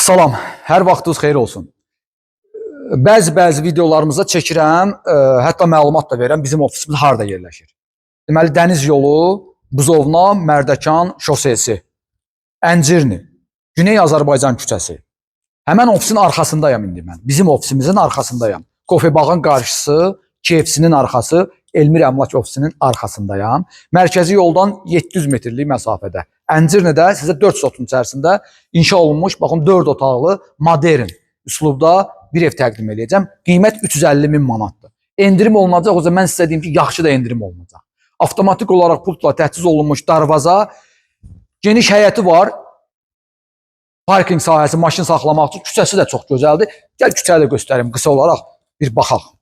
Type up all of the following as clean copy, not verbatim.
Salam, hər vaxtınız xeyir olsun. Bəzi videolarımızda çəkirəm, hətta məlumat da verirəm bizim ofisimiz harda yerləşir. Deməli, dəniz yolu, Buzovna, Mərdəkan şosesi, Əncirni, Güney Azərbaycan küçəsi. Həmən ofisin arxasındayım indi mən. Bizim ofisimizin arxasındayım. Kofebağın qarşısı, KFC-nin arxası, Elmir Əmlak ofisinin arxasındayım. Mərkəzi yoldan 700 metrlik məsafədə. Əncirnidə sizə 4 sotun içərisində inşa olunmuş, baxın 4 otaqlı, modern üslubda bir ev təqdim edəcəm. Qiymət 350 min manatdır. Endirim olunacaq, o zaman mən sizə deyim ki, yaxşı da endirim olunacaq. Avtomatik olaraq pultla təchiz olunmuş darvaza, geniş həyəti var. Parking sahəsi, maşın saxlamaq üçün, küçəsi də çox gözəldir. Gəl küçəni də göstərim, qısa olaraq bir baxaq.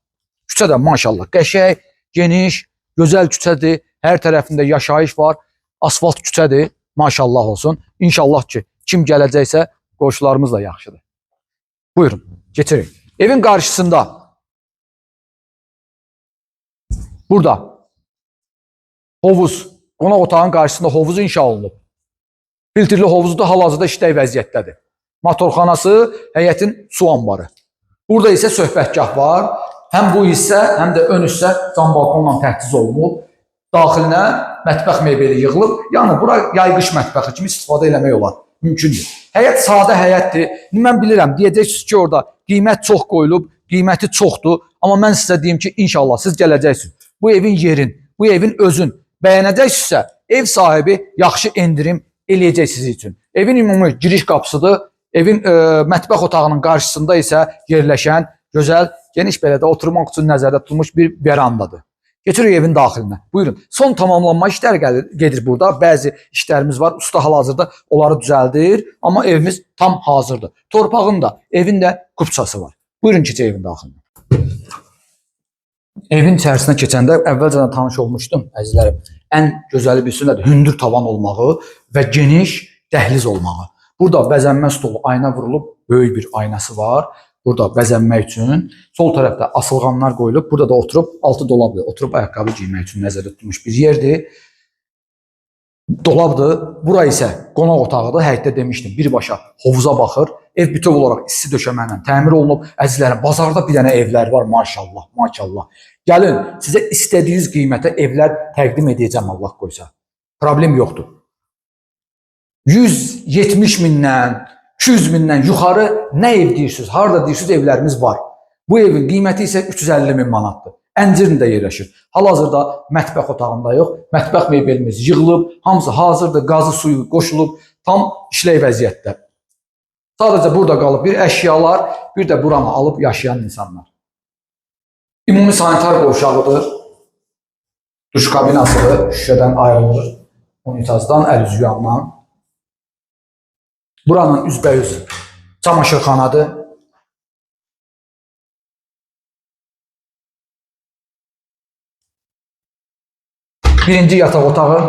Küçə də maşallah qəşəng, geniş, gözəl küçədir. Hər tərəfində yaşayış var. Asfalt küçədir. Maşallah olsun. İnşallah ki, kim gələcəksə qonşularımız da yaxşıdır. Buyurun, getirin. Evin qarşısında burada hovuz, qonaq otağın qarşısında hovuz inşa olunub. Filtrli hovuzu da hal-hazırda işlək vəziyyətdədir. Motorxanası, həyətin su anbarı. Burada isə söhbətgah var. Həm bu hissə, həm də ön hissə cam balkonla təchiz olunub. Daxilinə mətbəx mebeli yığılıb. Yəni, bura yayqış mətbəxi kimi istifadə eləmək olar. Mümkündür. Həyət sadə həyətdir. Mən bilirəm, deyəcəksiniz ki, orada qiymət çox qoyulub, qiyməti çoxdur. Amma mən sizə deyim ki, inşallah siz gələcəksiniz. Bu evin yerin, bu evin özün bəyənəcəksinizsə, ev sahibi yaxşı endirim eləyəcək siz üçün. Evin ümumi giriş qapısıdır. Evin mətbəx otağının qarşısında isə yerləşən gözəl, geniş belə də oturmaq üçün nəzərdə tutulmuş bir verandadır. Geçirik evin daxilinə. Buyurun. Son tamamlanma işləri gedir burada. Bəzi işlərimiz var. Usta hal-hazırda onları düzəldir. Amma evimiz tam hazırdır. Torpağın da, evin də kupçası var. Buyurun keçək evin daxilinə. Evin içərisinə keçəndə əvvəlcədən tanış olmuşdum, əzizlərim. Ən gözəli birisi nədir? Hündür tavan olmağı və geniş dəhliz olmağı. Burada bəzənmə stolu, ayna vurulub, böyük bir aynası var. Burada bəzənmək üçün. Sol tərəfdə asılğanlar qoyulub. Burada da oturub, altı dolabdır. Oturub ayaqqabı giymək üçün nəzərdə tutulmuş bir yerdir. Dolabdır. Bura isə qonaq otağıdır. Həyətdə demişdim, birbaşa hovuza baxır. Ev bütöv olaraq isti döşəməklə təmir olunub. Əzizlərim, bazarda bir dənə evlər var, maşallah, maşallah. Gəlin, sizə istədiyiniz qiymətə evlər təqdim edəcəm, Allah qoysa. Problem yoxdur. 170 mindən, 200 mindən yuxarı nə ev deyirsiniz, harada deyirsiniz evlərimiz var. Bu evin qiyməti isə 350 min manatdır. Əncirində yerləşir. Hal-hazırda mətbəx otağında yox, mətbəx mebelimiz yığılıb, hamısı hazırdır, qazı suyu qoşulub, tam işlək vəziyyətdə. Sadəcə burada qalıb bir əşyalar, bir də buranı alıb yaşayan insanlar. Ümumi sanitar qovşağıdır. Duş kabinasıdır, şüşədən ayrılır. Unitazdan, əl üzü yandan. Buranın üzbəyüz çamaşırxanadır. Birinci yataq otağı.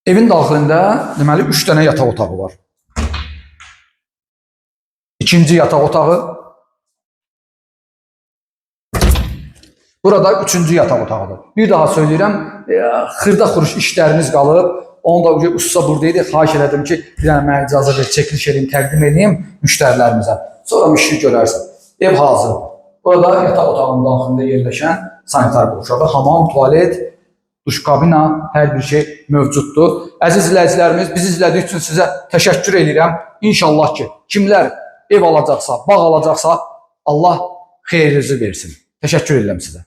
Evin daxilində deməli 3 dənə yataq otağı var. İkinci yataq otağı. Burada üçüncü yataq otağıdır. Bir daha söyləyirəm, xırda xuruş işlərimiz qalıb. Onu da usta buradaydı. Xahiş elədim ki, bir dənə mənə icazə ver, çəkiliş edeyim, təqdim edeyim müştərilərimizə. Sonra işi görərsən. Ev hazırdır. Burada yataq otağının daxilində yerləşən sanitar qovşağı, hamam, tualet, duş kabina, hər bir şey mövcuddur. Əziz izləyicilərimiz, bizi izlədiyi üçün sizə təşəkkür edirəm. İnşallah ki, kimlər ev alacaqsa, bağ alacaqsa, Allah xeyrinizi versin. Təşəkkür edirəm sizə.